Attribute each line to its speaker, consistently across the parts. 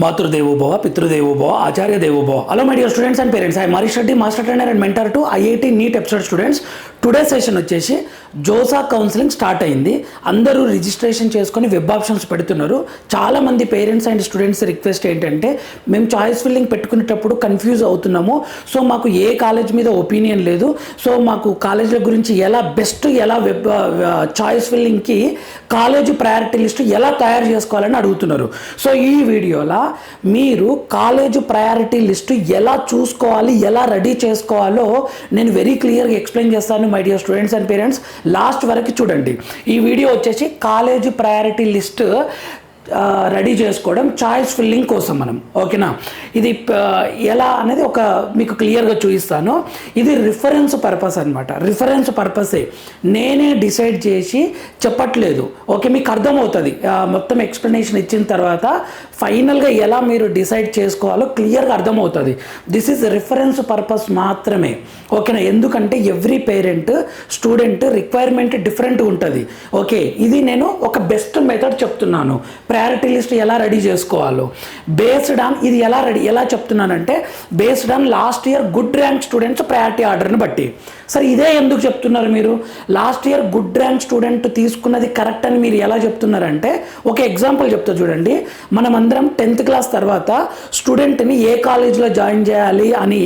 Speaker 1: मातृदेवो भव पितृदेवो भव आचार्य देवो भव. Hello my dear students and parents. I am Marish Reddy, master trainer and mentor to IIT NEET episode students. Today session వచ్చేసి JoSAA counselling start అయింది. అందరూ registration చేసుకొని web options పెడుతున్నారు. చాలామంది పేరెంట్స్ అండ్ స్టూడెంట్స్ రిక్వెస్ట్ ఏంటంటే మేము choice filling పెట్టుకునేటప్పుడు confuse అవుతున్నాము. సో మాకు ఏ కాలేజ్ మీద ఒపీనియన్ లేదు. సో మాకు కాలేజీల గురించి ఎలా బెస్ట్ ఎలా వెబ్ చాయిస్ ఫిల్లింగ్కి కాలేజ్ ప్రయారిటీ లిస్ట్ ఎలా తయారు చేసుకోవాలని అడుగుతున్నారు. సో ఈ వీడియోలో మీరు కాలేజ్ ప్రయారిటీ లిస్ట్ ఎలా చూసుకోవాలి, ఎలా రెడీ చేసుకోవాలో నేను వెరీ క్లియర్గా ఎక్స్ప్లెయిన్ చేస్తాను. My dear students and parents last వరకు చూడండి. ఈ వీడియో వచ్చేసి కాలేజ్ ప్రయారిటీ లిస్ట్ రెడీ చేసుకోవడం చాయిస్ ఫిల్లింగ్ కోసం మనం, ఓకేనా. ఇది ఎలా అనేది ఒక మీకు క్లియర్గా చూపిస్తాను. ఇది రిఫరెన్స్ పర్పస్ అనమాట. రిఫరెన్స్ పర్పసే, నేనే డిసైడ్ చేసి చెప్పట్లేదు. ఓకే, మీకు అర్థమవుతుంది మొత్తం ఎక్స్ప్లెనేషన్ ఇచ్చిన తర్వాత ఫైనల్గా ఎలా మీరు డిసైడ్ చేసుకోవాలో క్లియర్గా అర్థమవుతుంది. దిస్ ఈజ్ రిఫరెన్స్ పర్పస్ మాత్రమే, ఓకేనా. ఎందుకంటే every parent student requirement different ఉంటుంది. ఓకే, ఇది నేను ఒక బెస్ట్ మెథడ్ చెప్తున్నాను. ప్రయారిటీ లిస్ట్ ఎలా రెడీ చేసుకోవాలో బేస్డ్ ఆన్ ఇది ఎలా చెప్తున్నానంటే based on last year good rank students priority ఆర్డర్ని బట్టి. సరే, ఇదే ఎందుకు చెప్తున్నారు మీరు? Last year good rank student తీసుకున్నది కరెక్ట్ అని మీరు ఎలా చెప్తున్నారంటే ఒక ఎగ్జాంపుల్ చెప్తా చూడండి. మనం అందరం 10th క్లాస్ తర్వాత స్టూడెంట్ని ఏ కాలేజ్లో జాయిన్ చేయాలి అని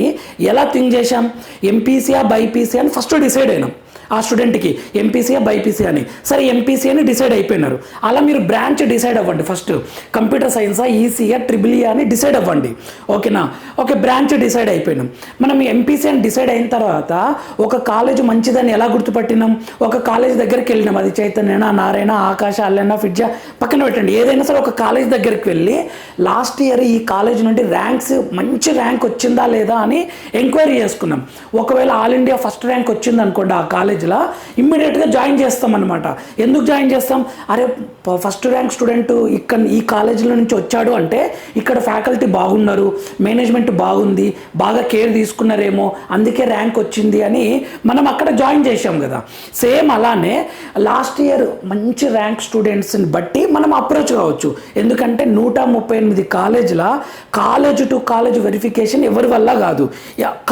Speaker 1: ఎలా థింక్ చేశాం? ఎంపీసీయా బైపీసీ అని ఫస్ట్ డిసైడ్ అయినాం. ఆ స్టూడెంట్కి ఎంపీసీయా బైపీసీ అని. సరే, ఎంపీసీ అని డిసైడ్ అయిపోయినారు. అలా మీరు బ్రాంచ్ డిసైడ్ అవ్వండి. ఫస్ట్ కంప్యూటర్ సైన్సా, ఈసీయా, ట్రిబుల్ఈ అని డిసైడ్ అవ్వండి, ఓకేనా. ఓకే, బ్రాంచ్ డిసైడ్ అయిపోయినాం. మనం ఎంపీసీ అని డిసైడ్ అయిన తర్వాత ఒక కాలేజ్ మంచిదని ఎలా గుర్తుపట్టినాం? ఒక కాలేజ్ దగ్గరికి వెళ్ళినాం. అది చైతన్య, నారాయణ, ఆకాశ, అల్లెన్న, ఫిడ్జా పక్కన పెట్టండి. ఏదైనా సరే ఒక కాలేజ్ దగ్గరికి వెళ్ళి లాస్ట్ ఇయర్ ఈ కాలేజ్ నుండి మంచి ర్యాంక్ వచ్చిందా లేదా అని ఎంక్వైరీ చేసుకున్నాం. ఒకవేళ ఆల్ ఇండియా ఫస్ట్ ర్యాంక్ వచ్చింది అనుకోండి ఆ కాలేజ్లో, ఇమ్మీడియట్గా జాయిన్ చేస్తాం అనమాట. ఎందుకు జాయిన్ చేస్తాం? అరే, ఫస్ట్ ర్యాంక్ స్టూడెంట్ ఈ కాలేజీలో నుంచి వచ్చాడు అంటే ఇక్కడ ఫ్యాకల్టీ బాగున్నారు, మేనేజ్మెంట్ బాగుంది, బాగా కేర్ తీసుకున్నారేమో, అందుకే ర్యాంక్ వచ్చింది అని మనం అక్కడ జాయిన్ చేసాం కదా. సేమ్ అలానే లాస్ట్ ఇయర్ మంచి ర్యాంక్ స్టూడెంట్స్ని బట్టి మనం అప్రోచ్ కావచ్చు. ఎందుకంటే 138 కాలేజీల కాలేజ్ టు కాలేజ్ వెరిఫికేషన్ ఎవరి వల్ల కాదు.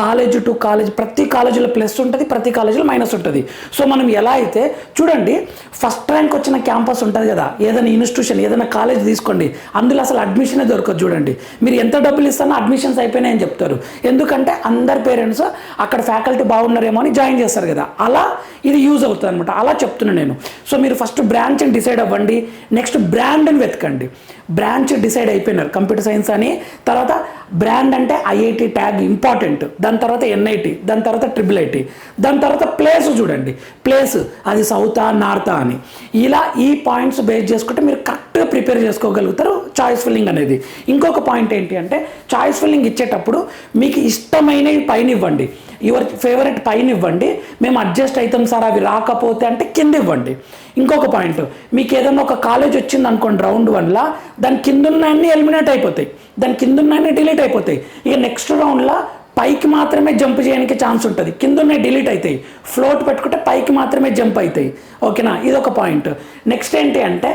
Speaker 1: కాలేజ్ టు కాలేజ్ ప్రతి కాలేజీలో ప్లస్ ఉంటుంది, ప్రతి కాలేజీలో మైనస్ ఉంటుంది. సో మనం ఎలా అయితే చూడండి, ఫస్ట్ ర్యాంక్ వచ్చిన క్యాంపస్ ఉంటుంది కదా, ఏదైనా ఇన్స్టిట్యూషన్ ఏదైనా కాలేజ్ తీసుకోండి, అందులో అసలు అడ్మిషనే దొరకదు. చూడండి, మీరు ఎంత డబ్బులు ఇస్తానో అడ్మిషన్స్ అయిపోయినాయని చెప్తారు. ఎందుకంటే అందరు పేరెంట్స్ అక్కడ ఫ్యాకల్టీ బాగున్నారేమో అని జాయిన్ చేస్తారు కదా. అలా ఇది యూజ్ అవుతుంది అనమాట. అలా చెప్తున్నాను నేను. సో మీరు ఫస్ట్ బ్రాంచ్ని డిసైడ్ అవ్వండి, నెక్స్ట్ బ్రాండ్ని వెతకండి. బ్రాంచ్ డిసైడ్ అయిపోయినారు కంప్యూటర్ సైన్స్ అని, తర్వాత బ్రాండ్ అంటే ఐఐటి ట్యాగ్ ఇంపార్టెంట్, దాని తర్వాత ఎన్ఐటి, దాని తర్వాత ట్రిపుల్ ఐటి, దాని తర్వాత ప్లేస్ చూడండి. ప్లేస్ అది సౌతా నార్తా అని. ఇలా ఈ పాయింట్స్ బేస్ చేసుకుంటే మీరు కరెక్ట్గా ప్రిపేర్ చేసుకోగలుగుతారు చాయిస్ ఫిల్లింగ్ అనేది. ఇంకొక పాయింట్ ఏంటి అంటే చాయిస్ ఫిల్లింగ్ ఇచ్చేటప్పుడు మీకు ఇష్టమైనవి పైన ఇవ్వండి, యువర్ ఫేవరెట్ పైన ఇవ్వండి. మేము అడ్జస్ట్ అవుతాం సార్ అవి రాకపోతే అంటే కింద ఇవ్వండి. ఇంకొక పాయింట్, మీకు ఏదైనా ఒక కాలేజ్ వచ్చింది అనుకోండి రౌండ్ 1లా, దాని కింద ఉన్నాయన్నీ ఎలిమినేట్ అయిపోతాయి, దాని కింద ఉన్నాయన్నీ డిలీట్ అయిపోతాయి. ఇక నెక్స్ట్ రౌండ్లో పైకి మాత్రమే జంప్ చేయడానికి ఛాన్స్ ఉంటుంది, కింద ఉన్నాయి డిలీట్ అవుతాయి. ఫ్లోట్ పెట్టుకుంటే పైకి మాత్రమే జంప్ అవుతాయి, ఓకేనా. ఇదొక పాయింట్. నెక్స్ట్ ఏంటి అంటే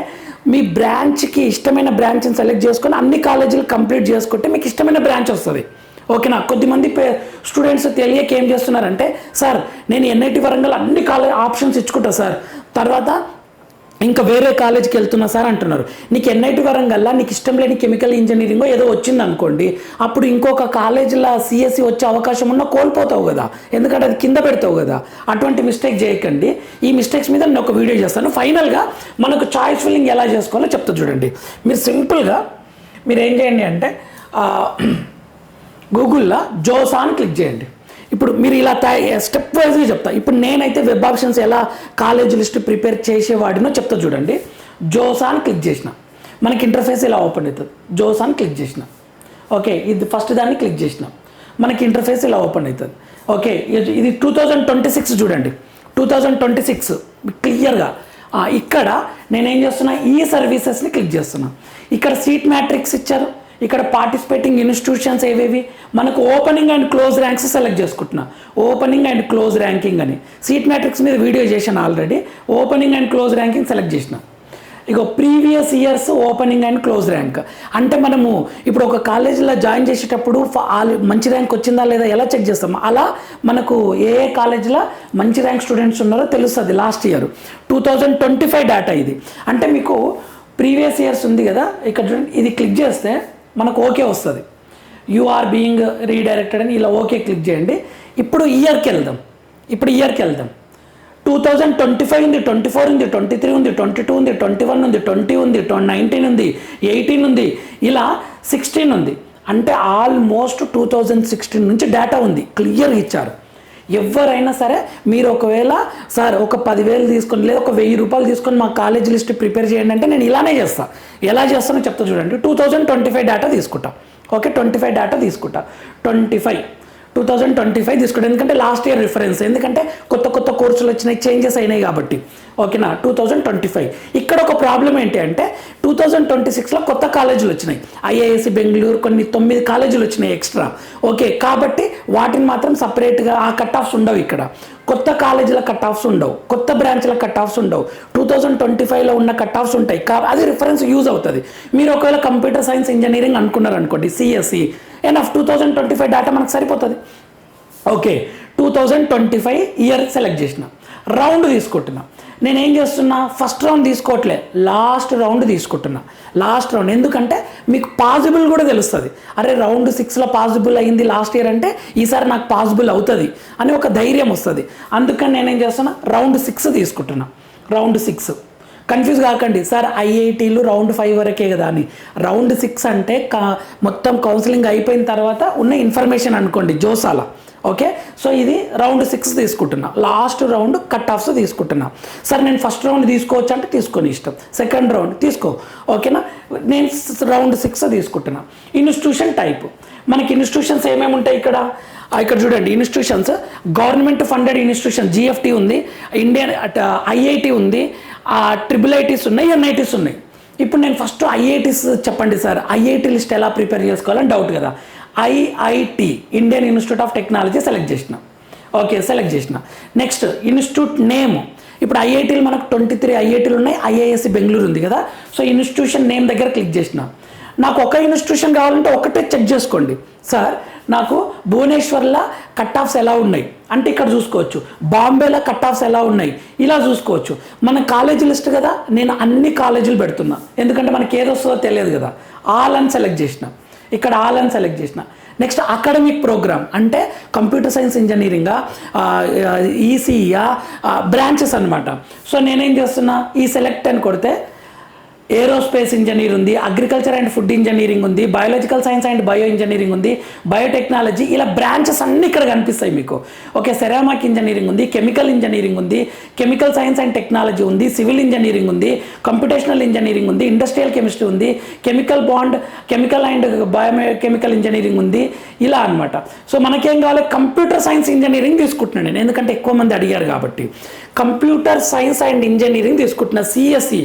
Speaker 1: మీ బ్రాంచ్కి ఇష్టమైన బ్రాంచ్ని సెలెక్ట్ చేసుకొని అన్ని కాలేజీలు కంప్లీట్ చేసుకుంటే మీకు ఇష్టమైన బ్రాంచ్ వస్తుంది, ఓకేనా. కొద్దిమంది స్టూడెంట్స్ తెలియక ఏం చేస్తున్నారంటే, సార్ నేను ఎన్ఐటి వరంగల్ అన్ని కాలేజ్ ఆప్షన్స్ ఇచ్చుకుంటా సార్, తర్వాత ఇంకా వేరే కాలేజ్కి వెళ్తున్నా సార్ అంటున్నారు. నీకు ఎన్ఐటి వరంగల్లా నీకు ఇష్టం లేని కెమికల్ ఇంజనీరింగ్ ఏదో వచ్చింది అనుకోండి, అప్పుడు ఇంకొక కాలేజీలో సిఎస్సి వచ్చే అవకాశం ఉన్నా కోల్పోతావు కదా, ఎందుకంటే అది కింద పెడతావు కదా. అటువంటి మిస్టేక్ చేయకండి. ఈ మిస్టేక్స్ మీద నేను ఒక వీడియో చేస్తాను. ఫైనల్గా మనకు చాయిస్ ఫిల్లింగ్ ఎలా చేసుకోవాలో చెప్తా చూడండి. మీరు సింపుల్గా మీరు ఏం చేయండి అంటే గూగుల్లో జోసా అని క్లిక్ చేయండి. ఇప్పుడు మీరు ఇలా స్టెప్ వైజ్గా చెప్తా. ఇప్పుడు నేనైతే వెబ్ ఆప్షన్స్ ఎలా కాలేజ్ లిస్ట్ ప్రిపేర్ చేసేవాడినో చెప్తా చూడండి. జోసా అని క్లిక్ చేసిన మనకి ఇంటర్ఫేస్ ఇలా ఓపెన్ అవుతుంది. జోసా అని క్లిక్ చేసిన, ఓకే, ఇది ఫస్ట్ దాన్ని క్లిక్ చేసిన మనకి ఇంటర్ఫేస్ ఇలా ఓపెన్ అవుతుంది. ఓకే, ఇది 2026 చూడండి. 2026 క్లియర్గా ఇక్కడ నేనేం చేస్తున్నా, ఈ సర్వీసెస్ని క్లిక్ చేస్తున్నా. ఇక్కడ సీట్ మ్యాట్రిక్స్ ఇచ్చారు, ఇక్కడ పార్టిసిపేటింగ్ ఇన్స్టిట్యూషన్స్ ఏవేవి మనకు opening and close ranks select చేసుకుంటున్నా. ఓపెనింగ్ అండ్ క్లోజ్ ర్యాంకింగ్ అని సీట్ మ్యాట్రిక్స్ మీద వీడియో చేశాను already. Opening and close ranking select చేసిన. ఇక previous years opening and close rank. అంటే మనము ఇప్పుడు ఒక కాలేజీలో జాయిన్ చేసేటప్పుడు మంచి ర్యాంక్ వచ్చిందా లేదా ఎలా చెక్ చేస్తాం, అలా మనకు ఏ కాలేజీలో మంచి ర్యాంక్ స్టూడెంట్స్ ఉన్నారో తెలుస్తుంది. లాస్ట్ ఇయర్ 2025 డేటా ఇది. అంటే మీకు ప్రీవియస్ ఇయర్స్ ఉంది కదా, ఇక్కడ చూడండి, ఇది క్లిక్ చేస్తే మనకు ఓకే వస్తుంది. యు ఆర్ బీయింగ్ రీడైరెక్టెడ్ అని ఇలా ఓకే క్లిక్ చేయండి. ఇప్పుడు ఇయర్కి వెళ్దాం. 2025 ఉంది, 24 ఉంది, 23 ఉంది, 22 ఉంది, 21 ఉంది, 20 ఉంది, 19 ఉంది, 18 ఉంది, ఇలా 16 ఉంది. అంటే ఆల్మోస్ట్ 2016 నుంచి డేటా ఉంది, క్లియర్గా ఇచ్చారు. ఎవరైనా సరే మీరు ఒకవేళ సార్ ఒక 10,000 తీసుకొని లేదా ఒక 1,000 రూపాయలు తీసుకొని మా కాలేజ్ లిస్ట్ ప్రిపేర్ చేయండి అంటే నేను ఇలానే చేస్తాను. ఎలా చేస్తానో చెప్తా చూడండి. 2025 డేటా తీసుకుంటా. ఓకే, 25 డేటా తీసుకుంటా. 2025 తీసుకుంటాం, ఎందుకంటే లాస్ట్ ఇయర్ రిఫరెన్స్, ఎందుకంటే కొత్త కోర్సులు వచ్చినాయి, చేంజెస్ అయినాయి కాబట్టి. ఓకేనా, 2025. ఇక్కడ ఒక ప్రాబ్లం ఏంటి అంటే 2026లో కొత్త కాలేజీలు వచ్చినాయి, ఐఐఎస్సి బెంగళూరు, కొన్ని 9 కాలేజీలు వచ్చినాయి ఎక్స్ట్రా. ఓకే, కాబట్టి వాటిని మాత్రం సపరేట్గా ఆ కట్ ఆఫ్స్ ఉండవు. ఇక్కడ కొత్త కాలేజీల కట్ ఆఫ్స్ ఉండవు, కొత్త బ్రాంచ్ల కట్ ఆఫ్స్ ఉండవు. 2025లో ఉన్న కట్ ఆఫ్స్ ఉంటాయి, అది రిఫరెన్స్ యూజ్ అవుతుంది. మీరు ఒకవేళ కంప్యూటర్ సైన్స్ ఇంజనీరింగ్ అనుకున్నారు అనుకోండి, సిఎస్సి, ఎనఫ్ 2025 డేటా మనకు సరిపోతుంది. ఓకే, 2025 ఇయర్ సెలెక్ట్ చేసిన, రౌండ్ తీసుకుంటున్నా. నేనేం చేస్తున్నా, ఫస్ట్ రౌండ్ తీసుకోవట్లే, లాస్ట్ రౌండ్ తీసుకుంటున్నా. లాస్ట్ రౌండ్ ఎందుకంటే మీకు పాసిబుల్ కూడా తెలుస్తుంది. అరే రౌండ్ 6లో పాసిబుల్ అయ్యింది లాస్ట్ ఇయర్ అంటే ఈసారి నాకు పాసిబుల్ అవుతుంది అని ఒక ధైర్యం వస్తుంది. అందుకని నేనేం చేస్తున్నా, రౌండ్ 6 తీసుకుంటున్నా. రౌండ్ 6 కన్ఫ్యూజ్ కాకండి, సార్ ఐఐటీలు రౌండ్ 5 వరకే కదా అని. రౌండ్ 6 అంటే మొత్తం కౌన్సిలింగ్ అయిపోయిన తర్వాత ఉన్న ఇన్ఫర్మేషన్ అనుకోండి, జోసాల. ఓకే, సో ఇది రౌండ్ 6 తీసుకుంటున్నా. లాస్ట్ రౌండ్ కట్ ఆఫ్స్ తీసుకుంటున్నా. సార్ నేను ఫస్ట్ రౌండ్ తీసుకోవచ్చు అంటే తీసుకొని ఇష్టం, సెకండ్ రౌండ్ తీసుకో. ఓకేనా, నేను రౌండ్ 6 తీసుకుంటున్నా. ఇన్స్టిట్యూషన్ టైప్, మనకి ఇన్స్టిట్యూషన్స్ ఏమేమి ఉంటాయి ఇక్కడ చూడండి. Institutions government funded institution GFT ఉంది, ఇండియన్ ఐఐటి ఉంది, ట్రిపుల్ ఉన్నాయి, ఎన్ఐటీస్ ఉన్నాయి. ఇప్పుడు నేను ఫస్ట్ ఐఐటీస్ చెప్పండి సార్, ఐఐటి లిస్ట్ ఎలా ప్రిపేర్ చేసుకోవాలని డౌట్ కదా. IIT, Indian Institute of technology select చేసిన. ఓకే, సెలెక్ట్ చేసిన. నెక్స్ట్ ఇన్స్టిట్యూట్ నేమ్, ఇప్పుడు ఐఐటీలు మనకు 23 ఐఐటీలు ఉన్నాయి, ఐఐఎస్సి బెంగళూరు ఉంది కదా. సో ఇన్స్టిట్యూషన్ నేమ్ దగ్గర క్లిక్ చేసిన. నాకు ఒక ఇన్స్టిట్యూషన్ కావాలంటే ఒకటే చెక్ చేసుకోండి. సార్ నాకు భువనేశ్వర్లో కట్ ఆఫ్స్ ఎలా ఉన్నాయి అంటే ఇక్కడ చూసుకోవచ్చు, బాంబేలో కట్ ఆఫ్స్ ఎలా ఉన్నాయి ఇలా చూసుకోవచ్చు. మన కాలేజీ లిస్ట్ కదా, నేను అన్ని కాలేజీలు పెడుతున్నా, ఎందుకంటే మనకి ఏది వస్తుందో తెలియదు కదా. ఆల్ అని సెలెక్ట్ చేసిన, ఇక్కడ ఆల్ అని సెలెక్ట్ చేసిన. నెక్స్ట్ అకాడమిక్ ప్రోగ్రామ్ అంటే కంప్యూటర్ సైన్స్ ఇంజనీరింగా, ఈసీఈయా, బ్రాంచెస్ అనమాట. సో నేనేం చేస్తున్నా, ఈ సెలెక్ట్ అని కొడితే ఏరోస్పేస్ ఇంజనీర్ ఉంది, అగ్రికల్చర్ అండ్ ఫుడ్ ఇంజనీరింగ్ ఉంది, biological science and bio engineering ఉంది, బయోటెక్నాలజీ, ఇలా బ్రాంచెస్ అన్నీ ఇక్కడ కనిపిస్తాయి మీకు. ఓకే, సెరామిక్ ఇంజనీరింగ్ ఉంది, కెమికల్ ఇంజనీరింగ్ ఉంది, కెమికల్ సైన్స్ అండ్ టెక్నాలజీ ఉంది, సివిల్ ఇంజనీరింగ్ ఉంది, కంప్యూటేషనల్ ఇంజనీరింగ్ ఉంది, ఇండస్ట్రియల్ కెమిస్ట్రీ ఉంది, కెమికల్ అండ్ బయోకెమికల్ ఇంజనీరింగ్ ఉంది, ఇలా అనమాట. సో మనకేం కావాలి, కంప్యూటర్ సైన్స్ ఇంజనీరింగ్ తీసుకుంటున్నాను నేను, ఎందుకంటే ఎక్కువ మంది అడిగారు కాబట్టి. కంప్యూటర్ సైన్స్ అండ్ ఇంజనీరింగ్ తీసుకుంటున్నా. సిఎస్సి,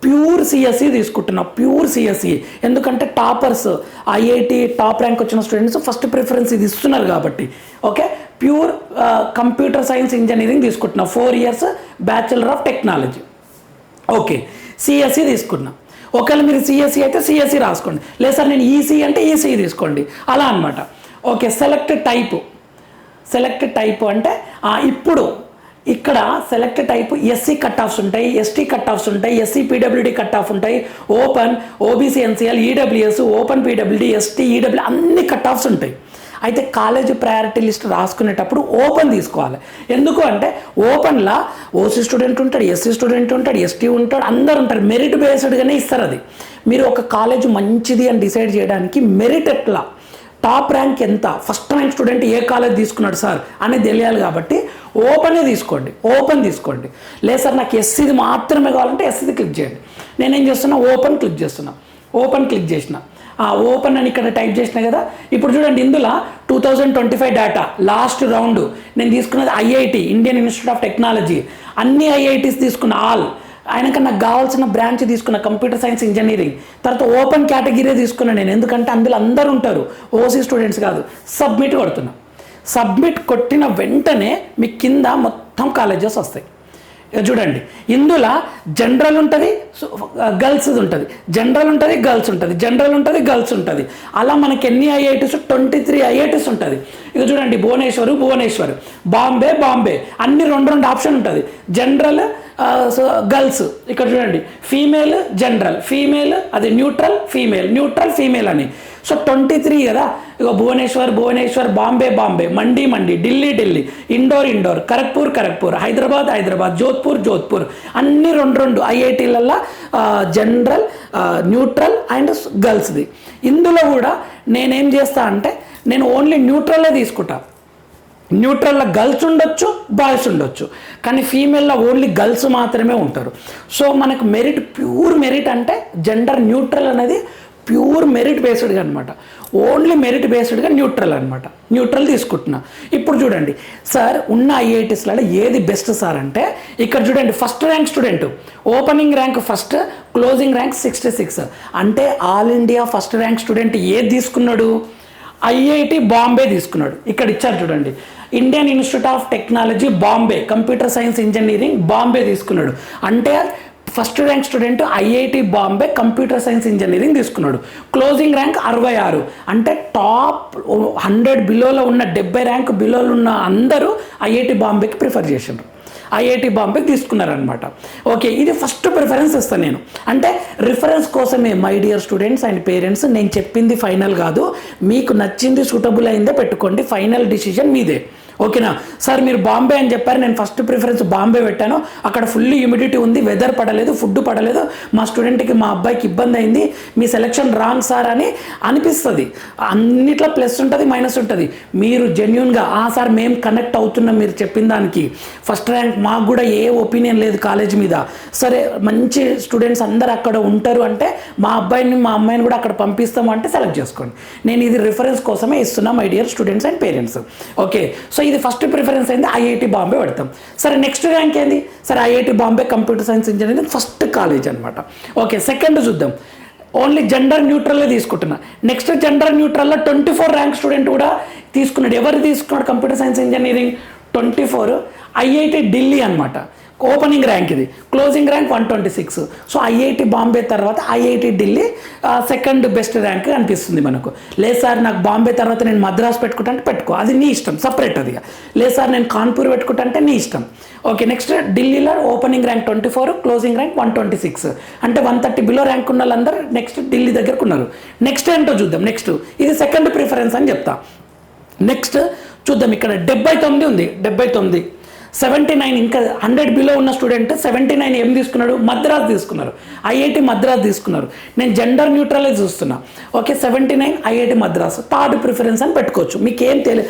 Speaker 1: ప్యూర్ సిఎస్సి తీసుకుంటున్నా, ప్యూర్ సిఎస్సి. ఎందుకంటే టాపర్స్, ఐఐటి టాప్ ర్యాంక్ వచ్చిన స్టూడెంట్స్ ఫస్ట్ ప్రిఫరెన్స్ ఇది ఇస్తున్నారు కాబట్టి. Okay, pure computer science engineering తీసుకుంటున్నా, 4 years bachelor of technology. Okay, CSE తీసుకున్నా. ఒకవేళ మీరు సిఎస్సి అయితే సిఎస్సి రాసుకోండి, లేదు సార్ నేను ఈసీ అంటే ఈసీ తీసుకోండి, అలా అనమాట. ఓకే, సెలెక్ట్ టైప్ అంటే ఇప్పుడు ఇక్కడ select type SC cut offs ఉంటాయి, ఎస్టీ కట్ ఆఫ్స్ ఉంటాయి, ఎస్సీ పీడబ్ల్యూడీ కట్ ఆఫ్ ఉంటాయి, open, OBC NCL, EWS, open PWD, ST, EW అన్ని కట్ ఆఫ్స్ ఉంటాయి. అయితే కాలేజ్ ప్రయారిటీ లిస్ట్ రాసుకునేటప్పుడు ఓపెన్ తీసుకోవాలి. ఎందుకు అంటే ఓపెన్లో ఓసీ స్టూడెంట్ ఉంటాడు, ఎస్సీ స్టూడెంట్ ఉంటాడు, ఎస్టీ ఉంటాడు, అందరు ఉంటారు. మెరిట్ బేస్డ్గానే ఇస్తారు అది. మీరు ఒక కాలేజ్ మంచిది అని డిసైడ్ చేయడానికి మెరిట్ ఎట్లా, టాప్ ర్యాంక్ ఎంత, ఫస్ట్ ర్యాంక్ స్టూడెంట్ ఏ కాలేజ్ తీసుకున్నాడు సార్ అనేది తెలియాలి కాబట్టి ఓపెనే తీసుకోండి. లేదు సార్ నాకు ఎస్సీది మాత్రమే కావాలంటే ఎస్సీది క్లిక్ చేయండి. నేనేం చేస్తున్నా, ఓపెన్ క్లిక్ చేసిన. ఓపెన్ అని ఇక్కడ టైప్ చేసిన కదా. ఇప్పుడు చూడండి, ఇందులో 2025 డేటా లాస్ట్ రౌండ్ నేను తీసుకున్నది IIT, Indian Institute of technology, అన్ని ఐఐటీస్ తీసుకున్న ఆల్. ఆయనక నాకు కావాల్సిన బ్రాంచ్ తీసుకున్న కంప్యూటర్ సైన్స్ ఇంజనీరింగ్. తర్వాత ఓపెన్ కేటగిరీ తీసుకున్నాను నేను, ఎందుకంటే అందులో అందరూ ఉంటారు, ఓసీ స్టూడెంట్స్ కాదు. సబ్మిట్ కొడుతున్నా. సబ్మిట్ కొట్టిన వెంటనే మీ కింద మొత్తం కాలేజెస్ వస్తాయి. ఇక చూడండి, ఇందులో జనరల్ ఉంటుంది, గర్ల్స్ ఉంటుంది, జనరల్ ఉంటుంది, గర్ల్స్ ఉంటుంది, జనరల్ ఉంటుంది, గర్ల్స్ ఉంటుంది. అలా మనకి ఎన్ని ఐఐటీస్? 23 ఐఐటీస్ ఉంటుంది. ఇక చూడండి, భువనేశ్వర్, బాంబే అన్ని రెండు ఆప్షన్ ఉంటుంది. General, girls. ఇక్కడ చూడండి, ఫీమేల్ జనరల్, ఫీమేల్ అది న్యూట్రల్, ఫీమేల్ అని. సో 23 కదా. ఇక భువనేశ్వర్, బాంబే, మండి, ఢిల్లీ, ఇండోర్, ఖరగ్పూర్, హైదరాబాద్, జోధ్పూర్ అన్ని రెండు ఐఐటీలల్లో జనరల్, న్యూట్రల్ అండ్ గర్ల్స్ది. ఇందులో కూడా నేనేం చేస్తా అంటే నేను ఓన్లీ న్యూట్రల్లే తీసుకుంటా. న్యూట్రల్లో గర్ల్స్ ఉండొచ్చు, బాయ్స్ ఉండొచ్చు, కానీ ఫీమేల్లో ఓన్లీ గర్ల్స్ మాత్రమే ఉంటారు. సో మనకు మెరిట్, ప్యూర్ మెరిట్ అంటే జెండర్ న్యూట్రల్ అనేది ప్యూర్ మెరిట్ బేస్డ్గా అనమాట. ఓన్లీ మెరిట్ బేస్డ్గా న్యూట్రల్ అనమాట. న్యూట్రల్ తీసుకుంటున్నా. ఇప్పుడు చూడండి సార్, ఉన్న ఐఐటీస్లలో ఏది బెస్ట్ సార్ అంటే ఇక్కడ చూడండి, first rank student, opening rank first, closing rank 66. అంటే all India first rank student ఏది తీసుకున్నాడు? ఐఐటి బాంబే తీసుకున్నాడు. ఇక్కడ ఇచ్చారు చూడండి, Indian Institute of Technology Bombay, computer science engineering Bombay తీసుకున్నాడు. అంటే first rank student IIT Bombay computer science engineering తీసుకున్నాడు. Closing rank 66. అంటే టాప్ 100 బిలోలో ఉన్న 70 ర్యాంక్ బిలోలో ఉన్న అందరూ ఐఐటి బాంబేకి ప్రిఫర్ చేసిండ్రు, ఐఐటి బాంబేకి తీసుకున్నారనమాట. ఓకే, ఇది ఫస్ట్ ప్రిఫరెన్స్ ఇస్తాను నేను. అంటే రిఫరెన్స్ కోసమే my dear students and parents, నేను చెప్పింది ఫైనల్ కాదు. మీకు నచ్చింది, సూటబుల్ అయిందే పెట్టుకోండి, ఫైనల్ డిసిజన్ మీదే. ఓకేనా సార్? మీరు బాంబే అని చెప్పారు, నేను ఫస్ట్ ప్రిఫరెన్స్ బాంబే పెట్టాను. అక్కడ ఫుల్ హ్యూమిడిటీ ఉంది, వెదర్ పడలేదు, ఫుడ్ పడలేదు, మా స్టూడెంట్కి, మా అబ్బాయికి ఇబ్బంది అయింది, మీ సెలెక్షన్ రాంగ్ సార్ అని అనిపిస్తుంది. అన్నిట్లో ప్లస్ ఉంటుంది, మైనస్ ఉంటుంది. మీరు జెన్యున్గా సార్ మేము కనెక్ట్ అవుతున్నాం మీరు చెప్పిన దానికి, ఫస్ట్ ర్యాంక్ మాకు కూడా ఏ ఒపీనియన్ లేదు కాలేజ్ మీద, సరే మంచి స్టూడెంట్స్ అందరు అక్కడ ఉంటారు అంటే మా అబ్బాయిని మా అమ్మాయిని కూడా అక్కడ పంపిస్తాము అంటే సెలెక్ట్ చేసుకోండి. నేను ఇది రిఫరెన్స్ కోసమే ఇస్తున్నా my dear students and parents. Okay, so ఇది ఫస్ట్ ప్రిఫరెన్స్ అయింది, ఐఐటి బాంబే పెడతాం. సరే నెక్స్ట్ ర్యాంక్ ఏంది? సరే IIT Bombay computer science engineering first college అనమాట. ఓకే, సెకండ్ చూద్దాం. ఓన్లీ జెండర్ న్యూట్రల్లే తీసుకుంటున్నా. నెక్స్ట్ జెండర్ న్యూట్రల్లో 24 ర్యాంక్ స్టూడెంట్ కూడా తీసుకున్నాడు. ఎవరు తీసుకున్నాడు computer science engineering? 24 IIT Delhi అనమాట. ఓపెనింగ్ ర్యాంక్ ఇది, closing rank 126. So IIT Bombay తర్వాత IIT Delhi second best rank అనిపిస్తుంది మనకు. లేదు సార్ నాకు బాంబే తర్వాత నేను మద్రాస్ పెట్టుకుంటా అంటే పెట్టుకో, అది నీ ఇష్టం, సపరేట్ అది. లేదు సార్ నేను కాన్పూర్ పెట్టుకుంటా అంటే నీ ఇష్టం. ఓకే, నెక్స్ట్ ఢిల్లీలో ఓపెనింగ్ ర్యాంక్ 24, క్లోజింగ్ ర్యాంక్ 126. అంటే 130 బిలో ర్యాంక్ ఉన్న వాళ్ళందరూ నెక్స్ట్ ఢిల్లీ దగ్గరకు ఉన్నారు. నెక్స్ట్ ఏంటో చూద్దాం. నెక్స్ట్ ఇది సెకండ్ ప్రిఫరెన్స్ అని చెప్తా. నెక్స్ట్ చూద్దాం, ఇక్కడ 79 ఉంది, 79, 79 ఇంకా 100 బిలో ఉన్న స్టూడెంట్ 79 ఏం తీసుకున్నాడు? మద్రాస్ తీసుకున్నారు, ఐఐటి మద్రాస్ తీసుకున్నారు. నేను జెండర్ న్యూట్రలే చూస్తున్నా. Okay, 79 IIT Madras third preference అని పెట్టుకోవచ్చు. మీకు ఏం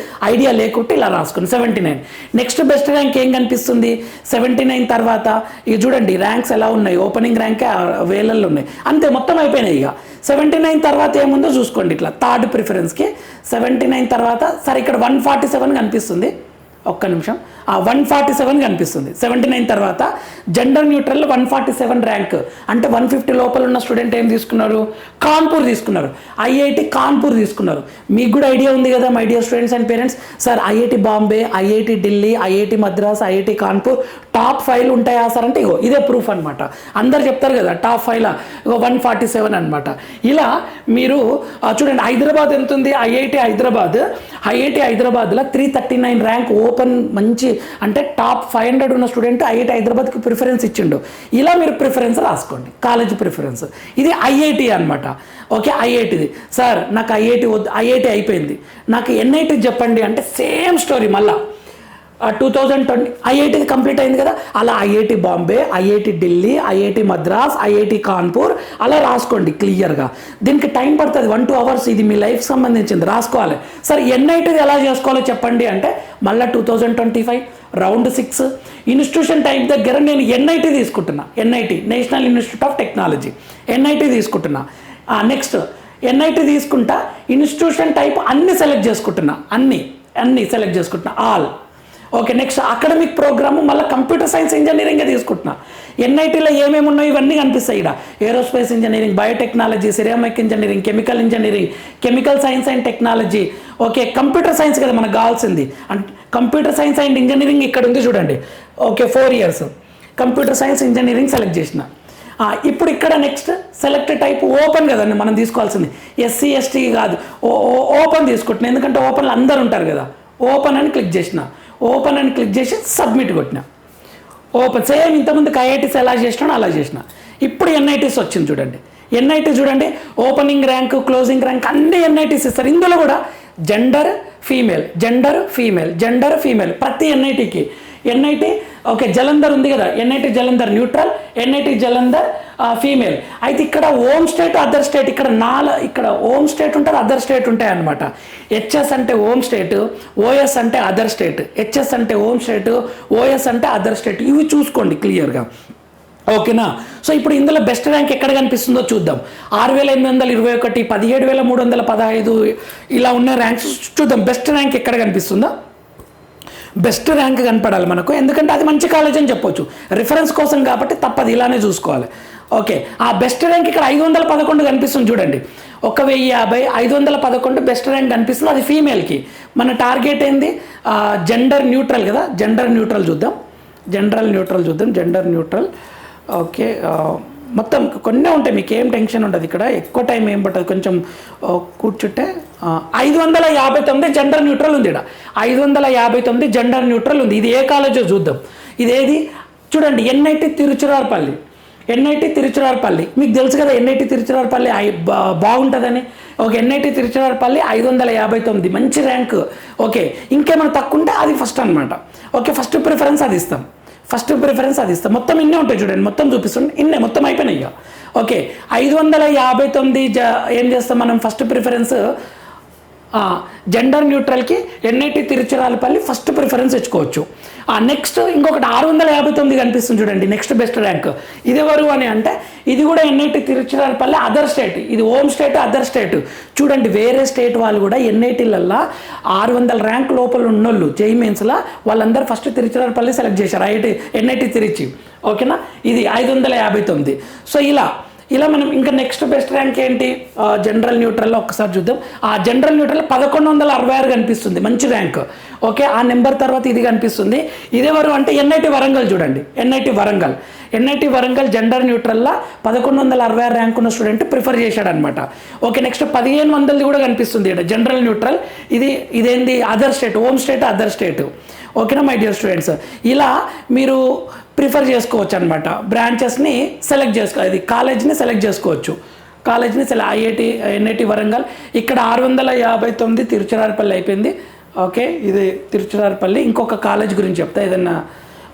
Speaker 1: ఐడియా లేకుంటే ఇలా రాసుకోండి 79. నెక్స్ట్ బెస్ట్ ర్యాంక్ ఏం కనిపిస్తుంది? 79 తర్వాత ఇక చూడండి ర్యాంక్స్ ఎలా ఉన్నాయి, ఓపెనింగ్ ర్యాంకే వేలల్లో ఉన్నాయి, అంతే మొత్తం అయిపోయినాయి. ఇక 79 తర్వాత ఏముందో చూసుకోండి. ఇట్లా థర్డ్ ప్రిఫరెన్స్కి 79 తర్వాత సరే ఇక్కడ 147 కనిపిస్తుంది, ఒక్క నిమిషం, 147 కనిపిస్తుంది. 79 తర్వాత జెండర్ న్యూట్రల్ 147 ర్యాంక్, అంటే 150 లోపల ఉన్న స్టూడెంట్ ఏం తీసుకున్నారు? కాన్పూర్ తీసుకున్నారు, ఐఐటి కాన్పూర్ తీసుకున్నారు. మీకు కూడా ఐడియా ఉంది కదా my dear students and parents. Sir IIT Bombay, IIT Delhi, IIT Madras, IIT Kanpur top 5 ఉంటాయా సార్ అంటే ఇగో ఇదే ప్రూఫ్ అనమాట. అందరు చెప్తారు కదా టాప్ 5లా, ఇగో 147 అనమాట. ఇలా మీరు చూడండి హైదరాబాద్ ఎంత ఉంది? ఐఐటి హైదరాబాద్లో 339 ర్యాంక్ ఓపెన్, మంచి అంటే టాప్ 500 ఉన్న స్టూడెంట్ ఐఐటి హైదరాబాద్కి ప్రిఫరెన్స్ ఇచ్చిండు. ఇలా మీరు ప్రిఫరెన్స్ రాసుకోండి, కాలేజ్ ప్రిఫరెన్స్. ఇది ఐఐటి అనమాట. ఓకే, ఐఐటిది సార్ నాకు ఐఐటి వద్దు, ఐఐటి అయిపోయింది, నాకు ఎన్ఐటి చెప్పండి అంటే సేమ్ స్టోరీ మళ్ళా 2020 ఐఐటిది కంప్లీట్ అయింది కదా, అలా IIT Bombay, IIT Delhi, IIT Madras, IIT Kanpur అలా రాసుకోండి క్లియర్గా. దీనికి టైం పడుతుంది 1-2 అవర్స్, ఇది మీ లైఫ్ సంబంధించింది, రాసుకోవాలి. సరే ఎన్ఐటిది ఎలా చేసుకోవాలో చెప్పండి అంటే మళ్ళీ 2025 రౌండ్ 6 ఇన్స్టిట్యూషన్ టైప్ దగ్గర నేను ఎన్ఐటి తీసుకుంటున్నా, NIT national institute of technology, NIT తీసుకుంటున్నా. నెక్స్ట్ ఎన్ఐటి తీసుకుంటా, ఇన్స్టిట్యూషన్ టైప్ అన్ని సెలెక్ట్ చేసుకుంటున్నా, అన్ని సెలెక్ట్ చేసుకుంటున్నా all. Okay, next academic program మళ్ళీ కంప్యూటర్ సైన్స్ ఇంజనీరింగే తీసుకుంటున్నా. ఎన్ఐటీలో ఏమేమి ఉన్నాయో ఇవన్నీ కనిపిస్తాయి ఇక్కడ, aerospace engineering, biotechnology, ceramic engineering, chemical engineering, chemical science and technology. Okay, computer science కదా మనకు కావాల్సింది, కంప్యూటర్ సైన్స్ అండ్ ఇంజనీరింగ్ ఇక్కడ ఉంది చూడండి. Okay, 4 years computer science engineering select చేసిన. ఇప్పుడు ఇక్కడ నెక్స్ట్ సెలెక్ట్ టైప్ ఓపెన్ కదండి మనం తీసుకోవాల్సింది, ఎస్సీ ఎస్టీ కాదు, ఓపెన్ తీసుకుంటున్నాను ఎందుకంటే ఓపెన్లో అందరు ఉంటారు కదా. ఓపెన్ అని క్లిక్ చేసిన, ఓపెన్ అని క్లిక్ చేసి సబ్మిట్ కొట్టిన. ఓపెన్ సేమ్ ఇంతకుముందుకు ఐఐటీస్ ఎలా చేసినానో అలా చేసిన. ఇప్పుడు ఎన్ఐటీస్ వచ్చింది చూడండి. ఎన్ఐటీ చూడండి, ఓపెనింగ్ ర్యాంక్, క్లోజింగ్ ర్యాంక్ అన్ని ఎన్ఐటీస్ ఇస్తారు. ఇందులో కూడా gender female, gender female, gender female ప్రతి ఎన్ఐటీకి. ఎన్ఐటీ ఓకే జలంధర్ ఉంది కదా, NIT Jalandhar neutral, NIT Jalandhar female. అయితే ఇక్కడ హోమ్ స్టేట్ అదర్ స్టేట్, ఇక్కడ హోమ్ స్టేట్ ఉంటుంది, అదర్ స్టేట్ ఉంటాయి అనమాట. హెచ్ఎస్ అంటే హోమ్ స్టేట్, ఓఎస్ అంటే అదర్ స్టేట్. హెచ్ఎస్ అంటే హోమ్ స్టేట్, ఓఎస్ అంటే అదర్ స్టేట్. ఇవి చూసుకోండి క్లియర్గా, ఓకేనా. సో ఇప్పుడు ఇందులో బెస్ట్ ర్యాంక్ ఎక్కడ కనిపిస్తుందో చూద్దాం. 6821, 17,315 ఇలా ఉన్న ర్యాంక్స్ చూద్దాం. బెస్ట్ ర్యాంక్ ఎక్కడ కనిపిస్తుందో, బెస్ట్ ర్యాంక్ కనపడాలి మనకు, ఎందుకంటే అది మంచి కాలేజ్ అని చెప్పొచ్చు. రిఫరెన్స్ కోసం కాబట్టి తప్పదు, ఇలానే చూసుకోవాలి. ఓకే, ఆ బెస్ట్ ర్యాంక్ ఇక్కడ 511 కనిపిస్తుంది చూడండి. 1050, 511 బెస్ట్ ర్యాంక్ కనిపిస్తుంది. అది ఫీమేల్కి. మన టార్గెట్ ఏంది, జెండర్ న్యూట్రల్ కదా. జెండర్ న్యూట్రల్ చూద్దాం, జెండర్ న్యూట్రల్. ఓకే, మొత్తం కొన్ని ఉంటాయి, మీకు ఏం టెన్షన్ ఉండదు. ఇక్కడ ఎక్కువ టైం ఏం పట్టదు, కొంచెం కూర్చుంటే 559 జెండర్ న్యూట్రల్ ఉంది. ఇక్కడ 559 జెండర్ న్యూట్రల్ ఉంది. ఇది ఏ కాలేజో చూద్దాం. ఇదేది చూడండి, ఎన్ఐటి తిరుచిరాపల్లి. ఎన్ఐటి తిరుచిరాపల్లి మీకు తెలుసు కదా, ఎన్ఐటి తిరుచిరాపల్లి బాగుంటుందని. ఓకే, ఎన్ఐటి తిరుచిరాపల్లి 559 మంచి ర్యాంక్. ఓకే, ఇంకేమైనా తక్కువ ఉంటే అది ఫస్ట్ అనమాట. ఓకే, ఫస్ట్ ప్రిఫరెన్స్ అది ఇస్తాం. మొత్తం ఇన్నే ఉంటాయి చూడండి, మొత్తం చూపిస్తుండే ఇన్నే మొత్తం అయిపోయినాయి. ఓకే, 559 ఏం చేస్తాం మనం, ఫస్ట్ ప్రిఫరెన్స్ జెండర్ న్యూట్రల్కి ఎన్ఐటి తిరుచిరాపల్లి ఫస్ట్ ప్రిఫరెన్స్ ఇచ్చుకోవచ్చు. నెక్స్ట్ ఇంకొకటి 659 కనిపిస్తుంది చూడండి, నెక్స్ట్ బెస్ట్ ర్యాంక్. ఇది ఎవరు అని అంటే, ఇది కూడా ఎన్ఐటి తిరుచిరాపల్లి అదర్ స్టేట్. ఇది హోమ్ స్టేట్, అదర్ స్టేట్. చూడండి, వేరే స్టేట్ వాళ్ళు కూడా ఎన్ఐటీలల్లో 600 ర్యాంక్ లోపల ఉన్నోళ్ళు జేఈఈ మెయిన్స్లో వాళ్ళందరూ ఫస్ట్ తిరుచిరాపల్లి సెలెక్ట్ చేశారు, ఎన్ఐటి తిరుచి. ఓకేనా, ఇది 559. సో ఇలా మనం ఇంకా నెక్స్ట్ బెస్ట్ ర్యాంక్ ఏంటి, జనరల్ న్యూట్రల్లో ఒక్కసారి చూద్దాం. ఆ జనరల్ న్యూట్రల్ 1166 కనిపిస్తుంది, మంచి ర్యాంక్. ఓకే, ఆ నెంబర్ తర్వాత ఇది కనిపిస్తుంది. ఇదెవరు అంటే ఎన్ఐటి వరంగల్ చూడండి, ఎన్ఐటి వరంగల్ జెండర్ న్యూట్రల్లో 1166 ర్యాంక్ ఉన్న స్టూడెంట్ ప్రిఫర్ చేశాడు అనమాట. ఓకే, నెక్స్ట్ 1500 కూడా కనిపిస్తుంది ఇక్కడ జనరల్ న్యూట్రల్. ఇదేంది other state, home state other state. ఓకేనా మై డియర్ స్టూడెంట్స్, ఇలా మీరు ప్రిఫర్ చేసుకోవచ్చు అనమాట. బ్రాంచెస్ని సెలెక్ట్ ఇది కాలేజ్ని సెలెక్ట్ చేసుకోవచ్చు. IIT NIT Warangal. ఇక్కడ 659 తిరుచిరాపల్లి అయిపోయింది. ఓకే, ఇది తిరుచిరాపల్లి. ఇంకొక కాలేజ్ గురించి చెప్తా, ఏదన్నా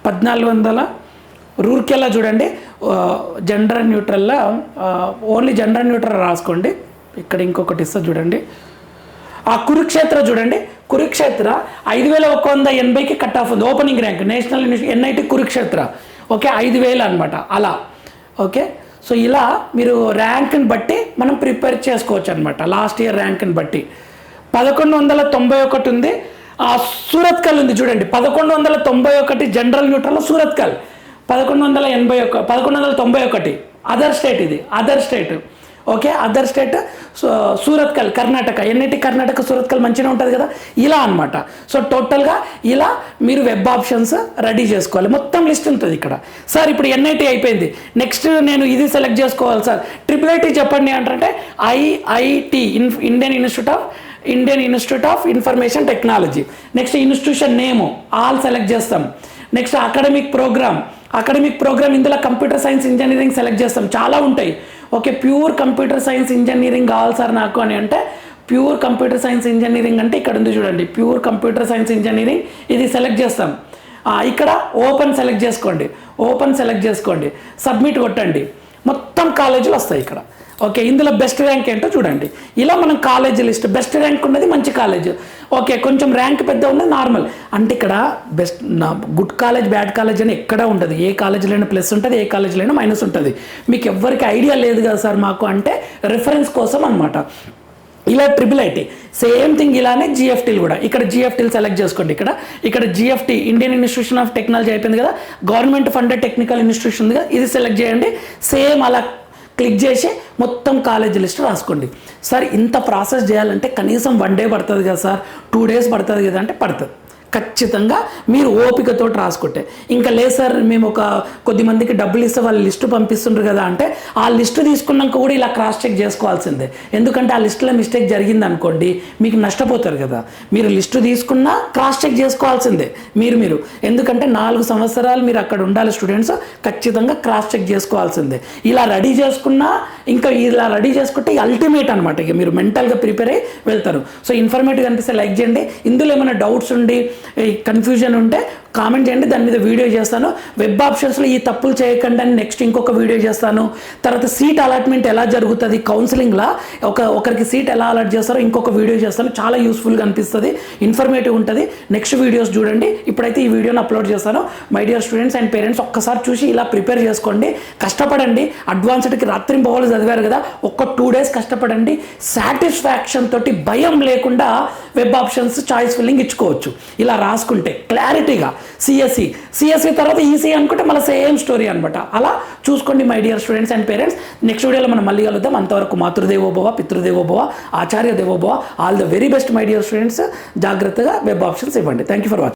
Speaker 1: 1400 రూర్కెలా చూడండి, జెండర్ న్యూట్రల్లో ఓన్లీ జెండర్ న్యూట్రల్ రాసుకోండి. ఇక్కడ ఇంకొకటి ఇస్తా చూడండి, కురుక్షేత్ర చూడండి, కురుక్షేత్ర 5180కి కట్ ఆఫ్ ఉంది, opening rank national NIT Kurukshetra. Okay, 5000 అనమాట అలా. ఓకే, సో ఇలా మీరు ర్యాంక్ని బట్టి మనం ప్రిపేర్ చేసుకోవచ్చు అనమాట. లాస్ట్ ఇయర్ ర్యాంక్ని బట్టి 1191 ఉంది. సూరత్కల్ ఉంది చూడండి, 1191 general neutral Surathkal. 1191 other state, ఇది other state. Okay, other state Surathkal Karnataka, NIT Karnataka Surathkal మంచిగా ఉంటుంది కదా, ఇలా అనమాట. సో టోటల్గా ఇలా మీరు వెబ్ ఆప్షన్స్ రెడీ చేసుకోవాలి. మొత్తం లిస్ట్ ఉంటుంది ఇక్కడ. సార్ ఇప్పుడు ఎన్ఐటి అయిపోయింది, నెక్స్ట్ నేను ఇది సెలెక్ట్ చేసుకోవాలి సార్, IIIT చెప్పండి అంటే IIT Indian Institute of information technology. Next institution name all select చేస్తాం. నెక్స్ట్ అకాడమిక్ ప్రోగ్రామ్ ఇందులో కంప్యూటర్ సైన్స్ ఇంజనీరింగ్ సెలెక్ట్ చేస్తాం, చాలా ఉంటాయి. Okay, pure computer science engineering కావాలి సార్ నాకు అని అంటే, ప్యూర్ కంప్యూటర్ సైన్స్ ఇంజనీరింగ్ అంటే ఇక్కడ ఉంది చూడండి, ప్యూర్ కంప్యూటర్ సైన్స్ ఇంజనీరింగ్ ఇది సెలెక్ట్ చేస్తాం. ఇక్కడ ఓపెన్ సెలెక్ట్ చేసుకోండి, సబ్మిట్ కొట్టండి, మొత్తం కాలేజీలు వస్తాయి ఇక్కడ. ఓకే, ఇందులో బెస్ట్ ర్యాంక్ ఏంటో చూడండి. ఇలా మనం కాలేజీ లిస్ట్, బెస్ట్ ర్యాంక్ ఉన్నది మంచి కాలేజ్. ఓకే, కొంచెం ర్యాంక్ పెద్ద ఉన్నది నార్మల్. అంటే ఇక్కడ గుడ్ కాలేజ్ బ్యాడ్ కాలేజ్ అని ఎక్కడ ఉండదు. ఏ కాలేజీలైనా ప్లస్ ఉంటుంది, ఏ కాలేజీలైనా మైనస్ ఉంటుంది. మీకు ఎవరికి ఐడియా లేదు కదా సార్ మాకు అంటే రిఫరెన్స్ కోసం అనమాట. ఇలా IIIT సేమ్ థింగ్, ఇలానే జిఎఫ్టీలు కూడా. ఇక్కడ జిఎఫ్టీలు సెలెక్ట్ చేసుకోండి. ఇక్కడ GFT Indian institution of technology అయిపోయింది కదా, గవర్నమెంట్ ఫండెడ్ టెక్నికల్ ఇన్స్టిట్యూషన్ ఉంది కదా, ఇది సెలెక్ట్ చేయండి. సేమ్ అలా క్లిక్ చేసి మొత్తం కాలేజ్ లిస్ట్ రాసుకోండి. సార్ ఇంత ప్రాసెస్ చేయాలంటే కనీసం 1 డే పడుతుంది కదా సార్, 2 days పడుతుంది కదా అంటే పడుతుంది. ఖచ్చితంగా మీరు ఓపికతో రాసుకుంటే. ఇంకా లేదు సార్ మేము కొద్ది మందికి డబ్బులు ఇస్తే వాళ్ళు లిస్టు పంపిస్తుండ్రు కదా అంటే, ఆ లిస్టు తీసుకున్నాక కూడా ఇలా క్రాస్ చెక్ చేసుకోవాల్సిందే. ఎందుకంటే ఆ లిస్టులో మిస్టేక్ జరిగింది అనుకోండి, మీకు నష్టపోతారు కదా. మీరు లిస్టు తీసుకున్నా క్రాస్ చెక్ చేసుకోవాల్సిందే మీరు ఎందుకంటే 4 సంవత్సరాలు మీరు అక్కడ ఉండాలి స్టూడెంట్స్, ఖచ్చితంగా క్రాస్ చెక్ చేసుకోవాల్సిందే. ఇలా రెడీ చేసుకున్నా, ఇంకా ఇలా రెడీ చేసుకుంటే అల్టిమేట్ అనమాట. ఇక మీరు మెంటల్గా ప్రిపేర్ అయ్యి వెళ్తారు. సో ఇన్ఫర్మేటివ్ అనిపిస్తే లైక్ చేయండి. ఇందులో ఏమైనా డౌట్స్ ఉండి కన్ఫ్యూజన్ ఉంటే కామెంట్ చేయండి, దాని మీద వీడియో చేస్తాను. వెబ్ ఆప్షన్స్లో ఈ తప్పులు చేయకండి అని నెక్స్ట్ ఇంకొక వీడియో చేస్తాను. తర్వాత సీట్ అలాట్మెంట్ ఎలా జరుగుతుంది కౌన్సిలింగ్లో, ఒకరికి సీట్ ఎలా అలాట్ చేస్తారో ఇంకొక వీడియో చేస్తాను. చాలా యూస్ఫుల్గా అనిపిస్తుంది, ఇన్ఫర్మేటివ్ ఉంటుంది. నెక్స్ట్ వీడియోస్ చూడండి. ఇప్పుడైతే ఈ వీడియోని అప్లోడ్ చేస్తాను. My dear students and parents, ఒక్కసారి చూసి ఇలా ప్రిపేర్ చేసుకోండి, కష్టపడండి. అడ్వాన్స్డ్కి రాత్రి పోవాలి చదివారు కదా, 2 days కష్టపడండి. సాటిస్ఫాక్షన్ తోటి భయం లేకుండా వెబ్ ఆప్షన్స్ చాయిస్ ఫిల్లింగ్ ఇచ్చుకోవచ్చు ఇలా రాసుకుంటే క్లారిటీగా. సిఎస్సి తర్వాత ఈసీ అనుకుంటే మళ్ళీ సేమ్ స్టోరీ అనమాట. అలా చూసుకోండి my dear students and parents. Next వీడియోలో మనం మళ్ళీ కలుద్దాం. అంతవరకు మాతృదేవోభవ, పితృదేవోభవ, ఆచార్య దేవోభవ. All the very best my dear students. జాగ్రత్తగా వెబ్ ఆప్షన్స్ ఇవ్వండి. Thank you for watching.